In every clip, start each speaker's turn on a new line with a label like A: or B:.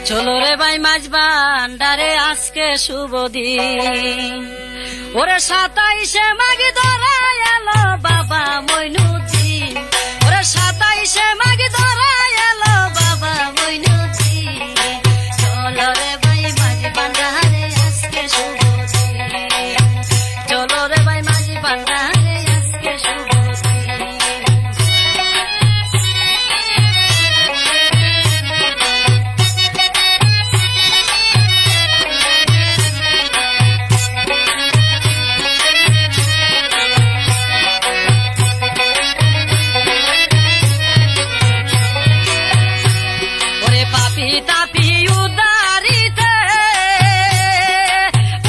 A: চলো রে ভাই মাঝ ভান্ডারে আজকে শুভ দিন, ওরে 27শে মাঘ ধরা এলো বাবা মইনুদ্দিন, ওরে 27শে মাঘ ধরা এলো বাবা মইনুদ্দিন। চলো রে ভাই মাঝ ভান্ডারে আজকে শুভ দিন, চলো রে ভাই মাঝ ভান্ডারে আজকে শুভ দিন। পাপি তাপি উদারিতে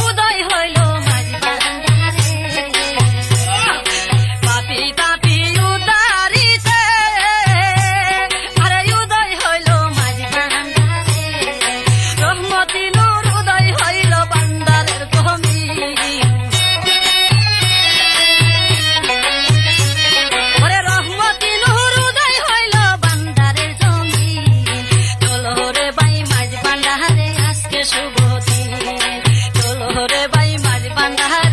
A: উদয় হইল মাঝ ভান্ডারে, পাপি তাপি উদারিতে আরে উদয় হইল মাঝ ভান্ডারে, রহমতি নূর উদয় হইল ভান্ডারের জমি, ওরে রহমতি নূর উদয় হইল ভান্ডারের জমি। চলো রে ভাই মাঝ ভান্ডারে আজকে শুভ দিন, চলো রে ভাই মাঝ ভান্ডারে